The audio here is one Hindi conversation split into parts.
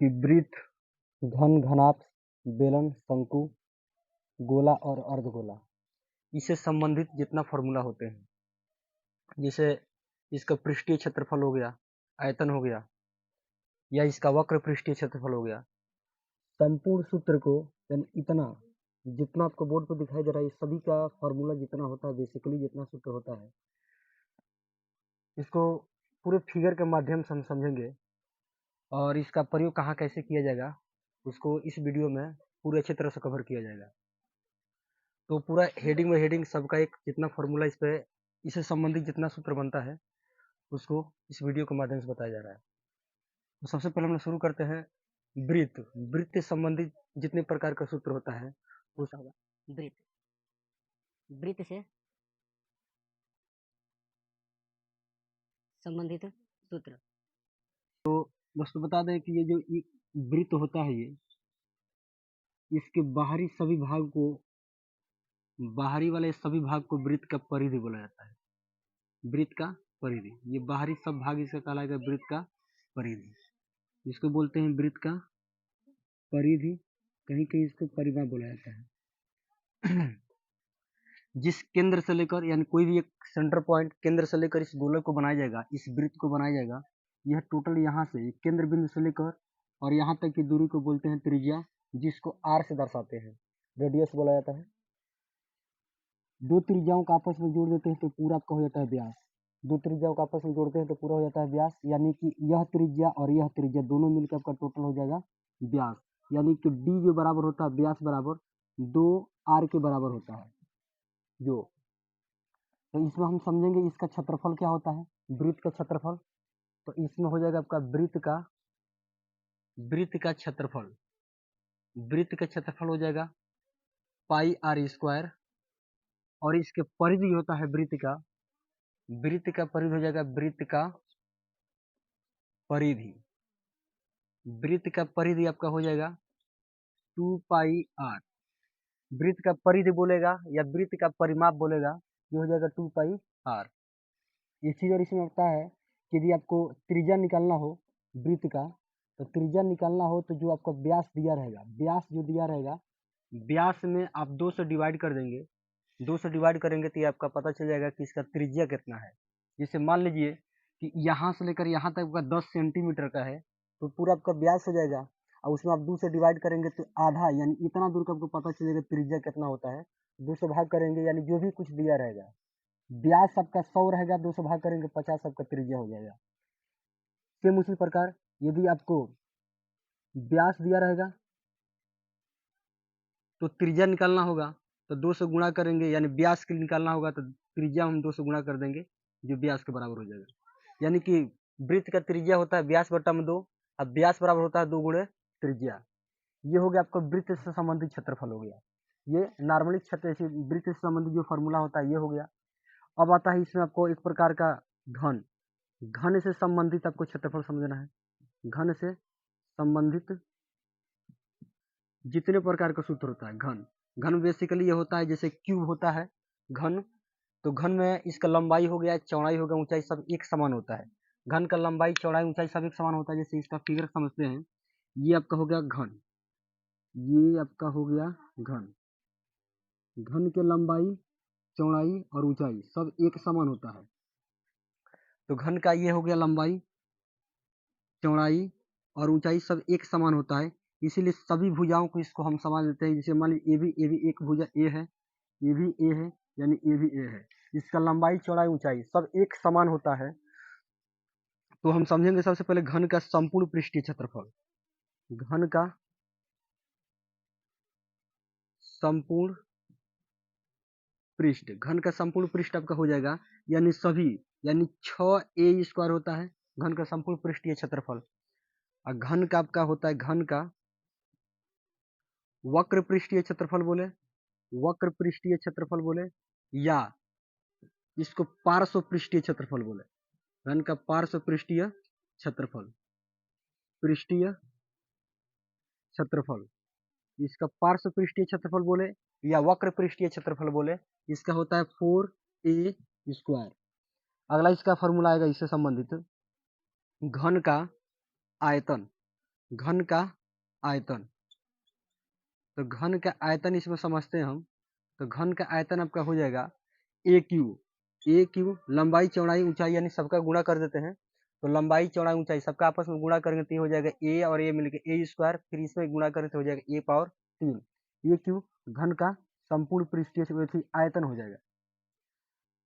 कि वृत्त, घन, घनाभ, बेलन, शंकु, गोला और अर्धगोला, इससे संबंधित जितना फॉर्मूला होते हैं, जैसे इसका पृष्ठीय क्षेत्रफल हो गया, आयतन हो गया, या इसका वक्र पृष्ठीय क्षेत्रफल हो गया, संपूर्ण सूत्र को यानी इतना जितना आपको बोर्ड पर दिखाई दे रहा है, सभी का फॉर्मूला जितना होता है, बेसिकली जितना सूत्र होता है, इसको पूरे फिगर के माध्यम से हम समझेंगे और इसका प्रयोग कहाँ कैसे किया जाएगा उसको इस वीडियो में पूरे अच्छी तरह से कवर किया जाएगा। तो पूरा हेडिंग में हेडिंग सबका एक जितना फॉर्मूला इस पे इससे संबंधित जितना सूत्र बनता है उसको इस वीडियो के माध्यम से बताया जा रहा है। तो सबसे पहले हम लोग शुरू करते हैं वृत्त। वृत्त से संबंधित जितने प्रकार का सूत्र होता है उस वृत्त वृत्त से संबंधित सूत्र। बस तो बता दें कि ये जो वृत्त होता है ये इसके बाहरी सभी भाग को बाहरी वाले सभी भाग को वृत्त का परिधि बोला जाता है। वृत्त का परिधि, ये बाहरी सब भाग इसका कहलाएगा वृत्त का परिधि, इसको बोलते हैं वृत्त का परिधि, कहीं कहीं इसको परिमाप बोला जाता है। जिस केंद्र से लेकर यानी कोई भी एक सेंटर पॉइंट केंद्र से लेकर इस गोलक को बनाया जाएगा, इस वृत्त को बनाया जाएगा, यह टोटल यहाँ से केंद्र बिंदु से लेकर और यहाँ तक की दूरी को बोलते हैं त्रिज्या, जिसको आर से दर्शाते हैं, रेडियस बोला जाता है। दो त्रिज्याओं को आपस में जोड़ देते हैं तो पूरा आपका हो जाता है व्यास। दो त्रिज्याओं को आपस में जोड़ते हैं तो पूरा हो जाता है व्यास, यानी कि यह त्रिज्या और यह त्रिज्या दोनों मिलकर आपका टोटल हो जाएगा व्यास, यानी कि डी जो बराबर होता है व्यास बराबर 2r के बराबर होता है जो। तो इसमें हम समझेंगे इसका क्षेत्रफल क्या होता है, वृत्त का क्षेत्रफल। तो इसमें हो जाएगा आपका वृत्त का क्षेत्रफल, वृत्त का क्षेत्रफल हो जाएगा पाई आर स्क्वायर, और इसके परिधि होता है वृत्त का परिधि हो जाएगा वृत्त का परिधि, वृत्त का परिधि आपका हो जाएगा 2 पाई आर। वृत्त का परिधि बोलेगा या वृत्त का परिमाप बोलेगा, ये हो जाएगा 2 पाई आर। ये चीज और इसमें होता है कि यदि आपको त्रिज्या निकालना हो वृत्त का, तो त्रिज्या निकालना हो तो जो आपका व्यास दिया रहेगा, व्यास जो दिया रहेगा, व्यास में आप 2 से डिवाइड कर देंगे, 2 से डिवाइड करेंगे तो ये आपका पता चल जाएगा कि इसका त्रिज्या कितना है। जैसे मान लीजिए कि यहाँ से लेकर यहाँ तक आपका 10 सेंटीमीटर का है, तो पूरा आपका व्यास हो जाएगा, और उसमें आप 2 से डिवाइड करेंगे तो आधा यानी इतना दूर का आपको पता चलेगा त्रिज्या कितना होता है। 2 से भाग करेंगे यानी जो भी कुछ दिया रहेगा, व्यास आपका 100 रहेगा, 2 से भाग करेंगे 50 आपका त्रिज्या हो जाएगा। सेम उसी प्रकार यदि आपको व्यास दिया रहेगा तो त्रिज्या निकालना होगा, तो 2 से गुणा करेंगे, यानी व्यास के निकालना होगा तो त्रिज्या हम 2 से गुणा कर देंगे जो व्यास के बराबर हो जाएगा। यानी कि वृत्त का त्रिज्या होता है व्यास बटा में 2, अब व्यास बराबर होता है 2 गुणे त्रिज्या। ये हो गया आपका वृत्त से संबंधित क्षेत्रफल हो गया। ये नॉर्मली क्षेत्र से वृत्त से संबंधित जो फॉर्मूला होता है ये हो गया। अब आता है इसमें आपको एक प्रकार का घन, घन से संबंधित आपको क्षेत्रफल समझना है। घन से संबंधित जितने प्रकार का सूत्र होता है, घन घन बेसिकली ये होता है जैसे क्यूब होता है घन, तो घन में इसका लंबाई हो गया, चौड़ाई हो गया, ऊंचाई सब एक समान होता है। घन का लंबाई चौड़ाई ऊंचाई सब एक समान होता है, जैसे इसका फिगर समझते हैं। ये आपका हो गया घन, ये आपका हो गया घन, घन के लंबाई चौड़ाई और ऊंचाई सब एक समान होता है। तो घन का ये हो गया लंबाई चौड़ाई और ऊंचाई सब एक समान होता है, इसीलिए सभी भुजाओं को इसको हम समान देते हैं। जैसे मान लीजिए ये भी एक भुजा ए है, ये भी ए है, यानी ये भी ए है, इसका लंबाई चौड़ाई ऊंचाई सब एक समान होता है। तो हम समझेंगे सबसे पहले घन का संपूर्ण पृष्ठीय क्षेत्रफल। घन का संपूर्ण पृष्ठ, घन का संपूर्ण पृष्ठ आपका हो जाएगा यानी सभी, यानी 6a स्क्वायर होता है घन का संपूर्ण पृष्ठीय क्षेत्रफल। और घन का आपका होता है घन का वक्र पृष्ठीय क्षेत्रफल बोले, वक्र पृष्ठीय क्षेत्रफल बोले, या इसको पार्श्व पृष्ठीय क्षेत्रफल बोले। घन का पार्श्व पृष्ठीय क्षेत्रफल, पृष्ठीय क्षेत्रफल, इसका पार्श्व पृष्ठीय क्षेत्रफल बोले या वक्र पृष्ठीय क्षेत्रफल बोले, इसका होता है 4a स्क्वायर। अगला इसका फॉर्मूला आएगा इससे संबंधित, घन का आयतन, घन का आयतन। तो घन का आयतन इसमें समझते हैं हम। तो घन का आयतन आपका हो जाएगा ए क्यू लंबाई चौड़ाई ऊंचाई यानी सबका गुणा कर देते हैं। तो लंबाई चौड़ाई ऊंचाई सबका आपस में गुणा करेंगे तो ये हो जाएगा ए और ए मिलके ए स्क्वायर, फिर इसमें गुणा करें तो हो जाएगा ए पावर 3। ए क्यू घन का संपूर्ण पृष्ठीय आयतन हो जाएगा।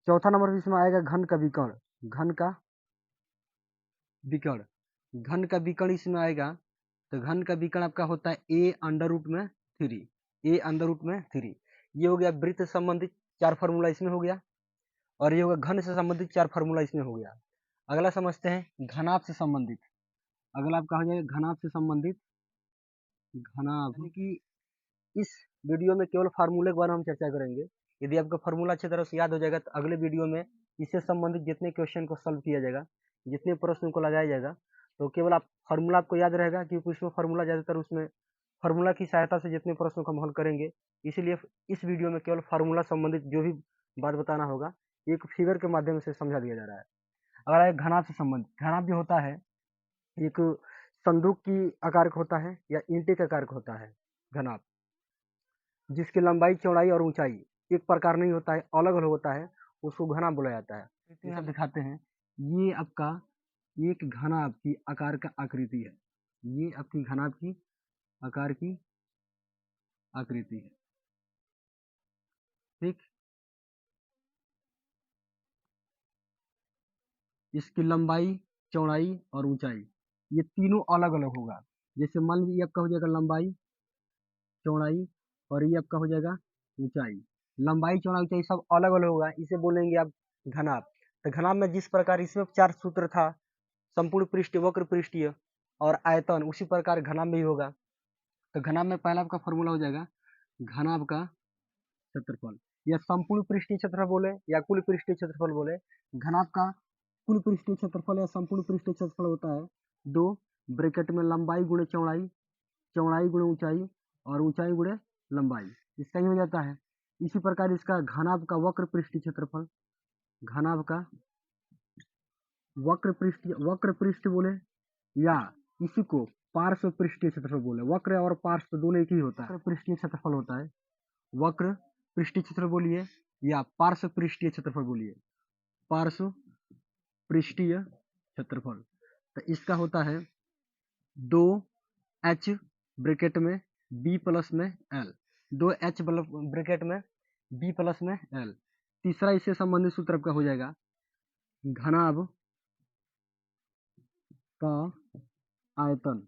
चौथा नंबर इसमें आएगा घन का विकर्ण। घन का विकर्ण, घन का विकर्ण इसमें आएगा। तो घन का विकर्ण आपका होता है ए अंडर रूट में 3, ए अंडर रूट में 3। ये हो गया वृत्त से संबंधित 4 फार्मूला इसमें हो गया, और ये होगा घन से संबंधित 4 फार्मूला इसमें हो गया। अगला समझते हैं घनाभ से संबंधित। अगला आपका हो जाएगा घनाभ से संबंधित। घनाभ यानी कि इस वीडियो में केवल फार्मूले के बारे में हम चर्चा करेंगे। यदि आपका फार्मूला अच्छी तरह से याद हो जाएगा तो अगले वीडियो में इससे संबंधित जितने क्वेश्चन को सॉल्व किया जाएगा, जितने प्रश्न को लगाया जाएगा, तो केवल आप फार्मूला आपको याद रहेगा, क्योंकि उसमें फार्मूला ज़्यादातर उसमें फार्मूला की सहायता से जितने प्रश्नों का हम हल करेंगे। इसीलिए इस वीडियो में केवल फार्मूला संबंधित जो भी बात बताना होगा एक फिगर के माध्यम से समझा दिया जा रहा है। अगर एक घनाभ से संबंधित, घनाभ जो होता है एक संदूक की आकार का होता है या ईंटे के आकार का होता है घनाभ, जिसकी लंबाई चौड़ाई और ऊंचाई एक प्रकार नहीं होता है, अलग अलग होता है, उसको घनाभ बोला जाता है। जैसे दिखाते हैं, ये आपका एक घनाभ की आकार का आकृति है। ये आपकी घनाभ की आकार की आकृति है, ठीक। इसकी लंबाई चौड़ाई और ऊंचाई ये तीनों अलग अलग होगा। जैसे मान लीजिए आपका हो जाएगा लंबाई चौड़ाई और ये आपका हो जाएगा ऊंचाई। लंबाई चौड़ाई ऊंचाई सब अलग अलग होगा, इसे बोलेंगे आप घनाभ। तो घनाभ में जिस प्रकार इसमें 4 सूत्र था, संपूर्ण पृष्ठीय, वक्र पृष्ठीय और आयतन, उसी प्रकार घनाभ में भी होगा। तो घनाभ में पहला आपका फॉर्मूला हो जाएगा घनाभ का क्षेत्रफल, या संपूर्ण पृष्ठीय क्षेत्रफल बोले या कुल पृष्ठीय क्षेत्रफल बोले। घनाभ का कुल पृष्ठीय क्षेत्रफल या संपूर्ण पृष्ठीय क्षेत्रफल होता है 2 ब्रैकेट में लंबाई गुणे चौड़ाई, चौड़ाई गुणे ऊंचाई और ऊंचाई गुणे लंबाई, इसका ही हो जाता है। इसी प्रकार इसका घनाभ का वक्र पृष्ठीय क्षेत्रफल, घनाभ का वक्र पृष्ठ बोले या इसी को पार्श्व पृष्ठीय क्षेत्रफल बोले। वक्र और पार्श्व दोनों एक ही होता है। पृष्ठीय क्षेत्रफल होता है, वक्र पृष्ठीय क्षेत्रफल बोलिए या पार्श्व पृष्ठीय क्षेत्रफल बोलिए, पार्श्व पृष्ठीय क्षेत्रफल। तो इसका होता है 2h ब्रैकेट में b प्लस में l, 2h ब्रैकेट में b प्लस में l। तीसरा इससे संबंधित सूत्र आपका हो जाएगा घनाभ का आयतन।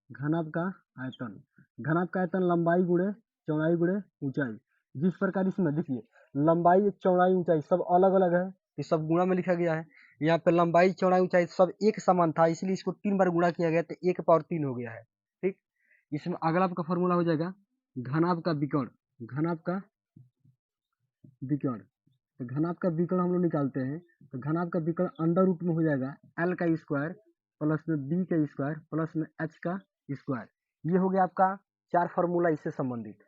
घनाभ का आयतन, घनाभ का आयतन लंबाई गुणे चौड़ाई गुणे ऊंचाई। जिस प्रकार इसमें देखिए लंबाई चौड़ाई ऊंचाई सब अलग अलग है, ये सब गुणा में लिखा गया है। यहाँ पे लंबाई चौड़ाई ऊंचाई सब एक समान था, इसलिए इसको 3 बार गुणा किया गया तो 1 पावर 3 हो गया है, ठीक। इसमें अगला आपका फॉर्मूला हो जाएगा घनाभ का विकर्ण। घनाभ का विकर्ण, तो घनाभ का विकर्ण हम लोग निकालते हैं। तो घनाभ का विकर्ण अंडर रूट में हो जाएगा l का स्क्वायर प्लस में b का स्क्वायर प्लस में h का स्क्वायर। ये हो गया आपका 4 फार्मूला इससे संबंधित।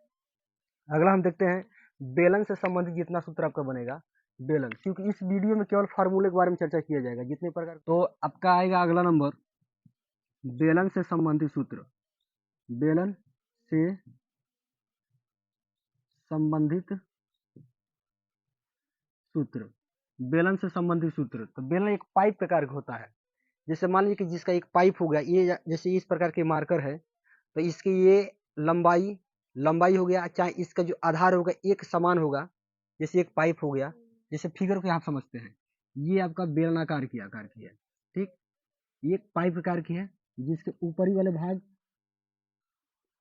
अगला हम देखते हैं बेलन से संबंधित जितना सूत्र आपका बनेगा बेलन, क्योंकि इस वीडियो में केवल फार्मूले के बारे में चर्चा किया जाएगा जितने प्रकार। तो आपका आएगा अगला नंबर बेलन से संबंधित सूत्र। बेलन से संबंधित सूत्र, बेलन से संबंधित सूत्र। तो बेलन एक पाइप प्रकार का होता है। जैसे मान लीजिए कि जिसका एक पाइप हो गया, ये जैसे इस प्रकार के मार्कर है, तो इसकी ये लंबाई हो गया, चाहे इसका जो आधार होगा एक समान होगा। जैसे एक पाइप हो गया, जैसे फिगर को आप समझते हैं, ये आपका बेलनाकार की आकार की है, ठीक। ये एक पाइप प्रकार की है जिसके ऊपरी वाले भाग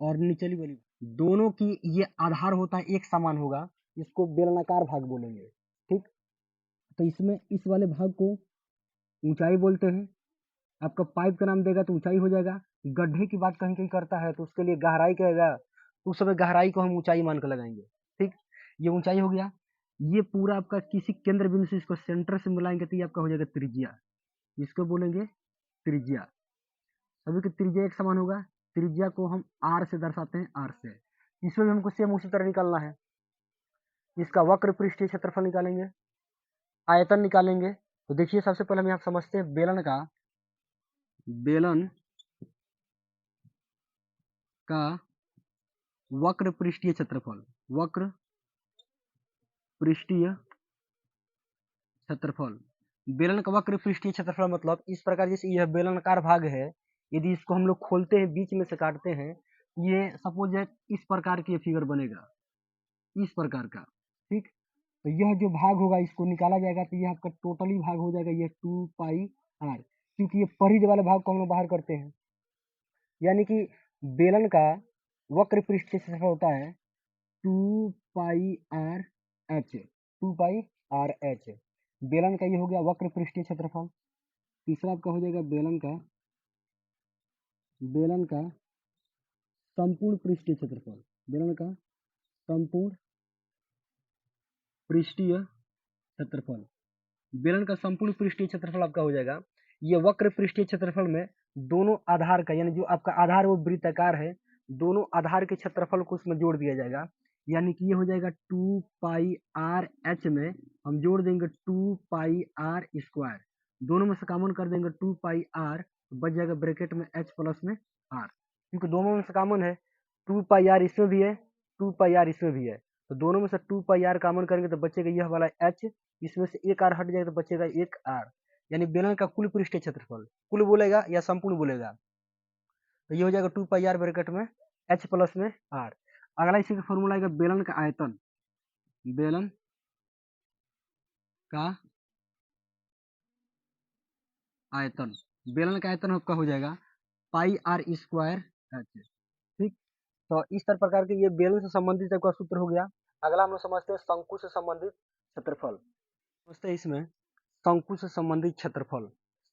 और निचली वाली दोनों की ये आधार होता है एक समान होगा, इसको बेलनाकार भाग बोलेंगे, ठीक। तो इसमें इस वाले भाग को ऊंचाई बोलते हैं। आपका पाइप का नाम देगा तो ऊंचाई हो जाएगा। गड्ढे की बात कहीं कहीं करता है तो उसके लिए गहराई कहेगा, तो उस समय गहराई को हम ऊंचाई मान कर लगाएंगे, ठीक। ये ऊंचाई हो गया। ये पूरा आपका किसी केंद्र बिंदु से इसको सेंटर से मिलाएंगे तो ये आपका हो जाएगा त्रिज्या, इसको बोलेंगे त्रिज्या। सभी की त्रिज्या एक समान होगा। त्रिज्या को हम r से दर्शाते हैं, r से। इसमें भी हमको सेम उसी तरह निकालना है। इसका वक्र पृष्ठीय क्षेत्रफल निकालेंगे, आयतन निकालेंगे। तो देखिए सबसे पहले हम यहाँ समझते हैं बेलन का वक्र पृष्ठीय क्षेत्रफल, वक्र पृष्ठीय क्षेत्रफल। बेलन का वक्र पृष्ठीय क्षेत्रफल मतलब इस प्रकार, जैसे यह बेलनाकार भाग है, यदि इसको हम लोग खोलते हैं, बीच में से काटते हैं, ये सपोज है इस प्रकार की फिगर बनेगा, इस प्रकार का, ठीक। तो यह जो भाग होगा इसको निकाला जाएगा, तो यह आपका टोटली भाग हो जाएगा ये 2 पाई आर, क्योंकि ये परिधि वाले भाग को हम लोग बाहर करते हैं। यानी कि बेलन का वक्र पृष्ठीय क्षेत्रफल होता है 2 पाई आर एच, 2 पाई आर एच। बेलन का ये हो गया वक्र पृष्ठीय क्षेत्रफल। तीसरा आपका हो जाएगा बेलन का संपूर्ण पृष्ठीय क्षेत्रफल, बेलन का संपूर्ण पृष्ठीय क्षेत्रफल। बेलन का संपूर्ण पृष्ठीय क्षेत्रफल आपका हो जाएगा, ये वक्र पृष्ठीय क्षेत्रफल में दोनों आधार का, यानी जो आपका आधार वो वृत्ताकार है, दोनों आधार के क्षेत्रफल को उसमें जोड़ दिया जाएगा। यानी कि ये हो जाएगा 2 पाई आर एच में हम जोड़ देंगे 2 पाई आर स्क्वायर, दोनों में से कॉमन कर देंगे 2 पाई आर, बच जाएगा ब्रैकेट में एच प्लस में आर, क्योंकि दोनों में से कॉमन है। 2 पाई आर इसमें भी है, 2 पाई आर इसमें भी है, तो दोनों में से 2 पाई आर कॉमन करेंगे तो बचेगा यह वाला एच, इसमें से एक आर हट जाएगा तो बचेगा एक आर। यानी बेलन का कुल पृष्ठीय क्षेत्रफल, कुल बोलेगा या संपूर्ण बोलेगा, तो ये हो जाएगा 2 पाई आर ब्रैकेट में एच प्लस में आर। अगला इसी का फॉर्मूला आएगा बेलन का आयतन, बेलन का आयतन, बेलन का आयतन आपका हो जाएगा पाई आर स्क्वायर एच, ठीक। तो इस तरह प्रकार के ये बेलन से संबंधित आपका सूत्र हो गया। अगला हम लोग समझते हैं शंकु से संबंधित क्षेत्रफल। समझते हैं इसमें शंकु से संबंधित क्षेत्रफल।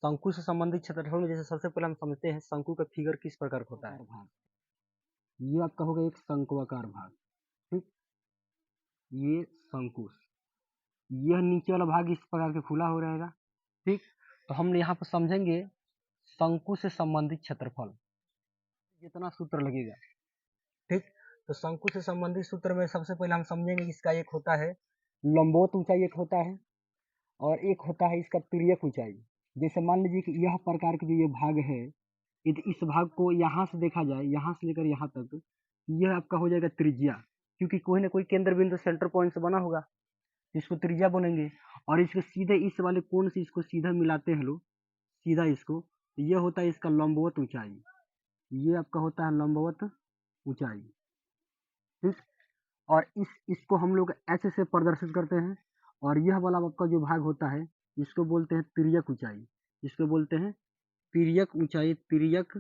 शंकु से संबंधित क्षेत्रफल में जैसे सबसे पहले हम समझते हैं शंकु का फिगर किस प्रकार का होता है। ये आपका होगा एक शंक्वाकार भाग, ठीक। ये शंकु, यह नीचे वाला भाग इस प्रकार के खुला हो रहेगा, ठीक। तो हम यहाँ पर समझेंगे शंकु से संबंधित क्षेत्रफल, जितना सूत्र लगेगा, ठीक। तो शंकु से संबंधित सूत्र में सबसे पहले हम समझेंगे इसका एक होता है लंबवत ऊंचाई, एक होता है और एक होता है इसका तिर्यक ऊंचाई। जैसे मान लीजिए कि यह प्रकार के जो ये भाग है, यदि इस भाग को यहाँ से देखा जाए, यहाँ से लेकर यहाँ तक, यह आपका हो जाएगा त्रिज्या, क्योंकि कोई ना कोई केंद्र बिंदु सेंटर पॉइंट से बना होगा, इसको त्रिज्या बोलेंगे। और इसको सीधे इस वाले कोण से इसको सीधा मिलाते हैं लोग, सीधा इसको, तो यह होता है इसका लंबवत ऊंचाई, ये आपका होता है लंबवत ऊंचाई, ठीक। और इसको हम लोग एच से प्रदर्शित करते हैं। और यह वाला आपका जो भाग होता है इसको बोलते हैं तिर्यक ऊंचाई, इसको बोलते हैं तिर्यक ऊंचाई, तिर्यक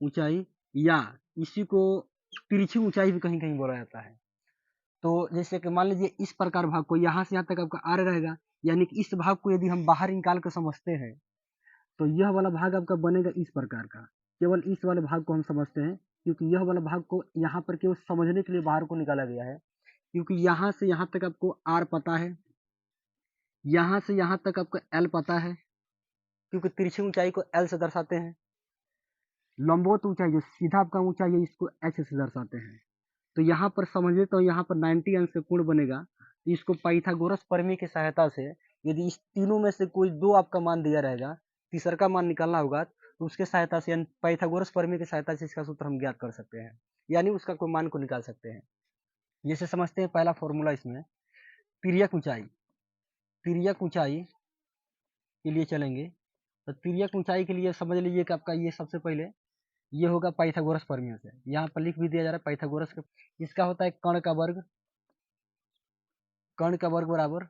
ऊंचाई, या इसी को तिरछी ऊंचाई भी कहीं कहीं बोला जाता है। तो जैसे कि मान लीजिए इस प्रकार भाग को यहाँ से यहाँ तक आपका आर रहेगा, यानी कि इस भाग को यदि हम बाहर निकाल कर समझते हैं तो यह वाला भाग आपका बनेगा इस प्रकार का। केवल इस वाले भाग को हम समझते हैं, क्योंकि यह वाला भाग को यहाँ पर केवल समझने के लिए बाहर को निकाला गया है, क्योंकि यहाँ से यहाँ तक आपको आर पता है, यहाँ से यहाँ तक आपको एल पता है, क्योंकि तिरछी ऊंचाई को एल से दर्शाते हैं। लंबवत ऊंचाई जो सीधा आपका ऊंचाई है इसको एच से दर्शाते हैं। तो यहाँ पर समझिए तो यहाँ पर 90 अंश से कोण बनेगा, तो इसको पाइथागोरस प्रमेय की सहायता से यदि इस तीनों में से कोई दो आपका मान दिया रहेगा, तीसरा का मान निकालना होगा, तो उसके सहायता से यानी पाइथागोरस प्रमेय की सहायता से इसका सूत्र हम ज्ञात कर सकते हैं, यानी उसका कोई मान को निकाल सकते हैं। जैसे समझते हैं पहला फॉर्मूला इसमें तिर्यक ऊंचाई, तिर्यक ऊंचाई के लिए चलेंगे। तो तिर्यक ऊंचाई के लिए समझ लीजिए कि आपका ये सबसे पहले ये होगा पाइथागोरस प्रमेय से, यहाँ पर लिख भी दिया जा रहा है पाइथागोरस का। इसका होता है कर्ण का वर्ग, कर्ण का वर्ग बराबर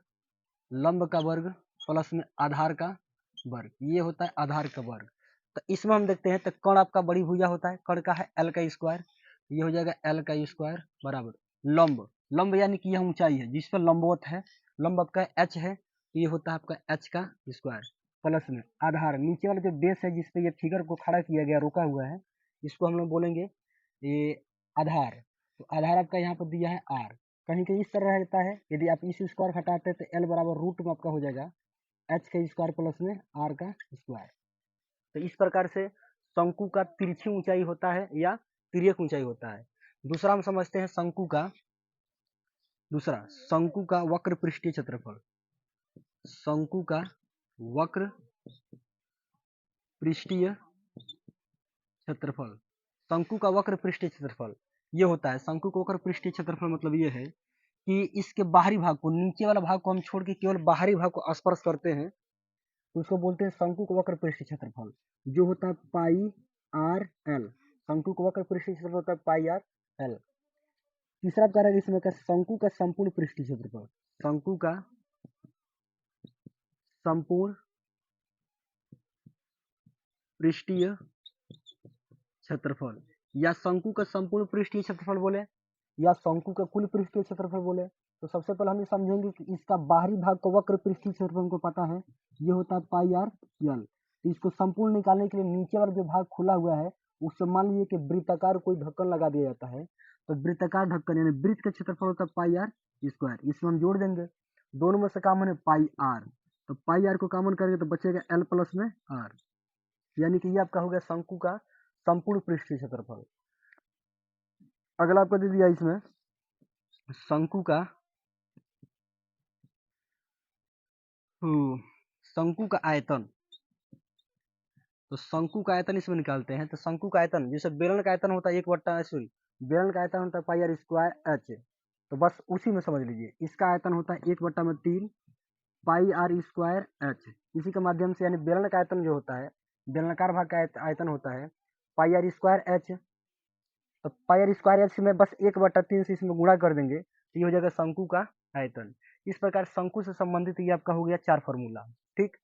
लंब का वर्ग प्लस में आधार का वर्ग, ये होता है आधार का वर्ग। तो इसमें हम देखते हैं तो कर्ण आपका बड़ी भुजा होता है, कर्ण का है एल का स्क्वायर, ये हो जाएगा एल का स्क्वायर बराबर लंब, लंब यानी कि यह ऊंचाई है जिस पर लंबवत है, लंब आपका एच है, ये होता है आपका एच का स्क्वायर प्लस में आधार, नीचे वाला जो बेस है जिसपे ये फिगर को खड़ा किया गया रोका हुआ है, इसको हम लोग बोलेंगे ये आधार। तो आधार आपका यहाँ पर दिया है आर, कहीं कहीं इस तरह रहता है, यदि आप इस स्क्वायर हटाते हैं तो एल बराबर रूट में आपका हो जाएगा एच का स्क्वायर प्लस में आर का स्क्वायर। तो इस प्रकार से शंकु का तिरछी ऊंचाई होता है या तिर्यक ऊंचाई होता है। दूसरा हम समझते हैं शंकु का, दूसरा शंकु का वक्र पृष्ठीय क्षेत्रफल, शंकु का वक्र पृष्ठीय क्षेत्रफल। शंकु का वक्र पृष्ठीय क्षेत्रफल ये होता है। शंकु का वक्र पृष्ठीय क्षेत्रफल मतलब ये है कि इसके बाहरी भाग को, नीचे वाला भाग को हम छोड़ के केवल बाहरी भाग को स्पर्श करते हैं तो उसको बोलते हैं शंकु का वक्र पृष्ठीय क्षेत्रफल, जो होता है पाई आर एल। शंकु का वक्र पृष्ठीय क्षेत्रफल होता है पाई आर एल। तीसरा कह रहा है इसमें शंकु का संपूर्ण पृष्ठीय क्षेत्रफल, शंकु का संपूर्ण पृष्ठीय क्षेत्रफल, या शंकु का संपूर्ण पृष्ठीय क्षेत्रफल बोले या शंकु का कुल पृष्ठीय क्षेत्रफल बोले। तो सबसे पहले हम ये समझेंगे कि इसका बाहरी भाग का वक्र पृष्ठीय क्षेत्रफल हमको पता है, ये होता है पाई आर एल। तो इसको संपूर्ण निकालने के लिए नीचे वाला जो भाग खुला हुआ है उससे मान लीजिए कि वृत्ताकार कोई ढक्कन लगा दिया जाता है, तो वृत्ताकार ढक्कन यानी वृत्त का क्षेत्रफल होता है पाई आर स्क्वायर। इसमें हम जोड़ देंगे, दोनों में से कॉमन है पाई आर, तो पाई आर को कॉमन करेंगे तो बचेगा एल प्लस में आर, यानी कि ये आपका हो गया शंकु का संपूर्ण पृष्ठीय क्षेत्रफल। अगला आपको दे दिया इसमें शंकु का शंकु का आयतन। तो शंकु का आयतन इसमें निकालते हैं। तो शंकु का आयतन जैसे बेलन का आयतन होता है बेलन का आयतन होता है पाई आर स्क्वायर एच, तो बस उसी में समझ लीजिए इसका आयतन होता है 1/3 पाई आर स्क्वायर एच। इसी के माध्यम से यानी बेलन का आयतन जो होता है, बेलनाकार भाग का आयतन होता है पाई आर स्क्वायर एच। तो पाई आर स्क्वायर एच में बस 1/3 से इसमें गुणा कर देंगे तो ये हो जाएगा शंकु का आयतन। इस प्रकार शंकु से संबंधित ये आपका हो गया 4 फॉर्मूला। ठीक।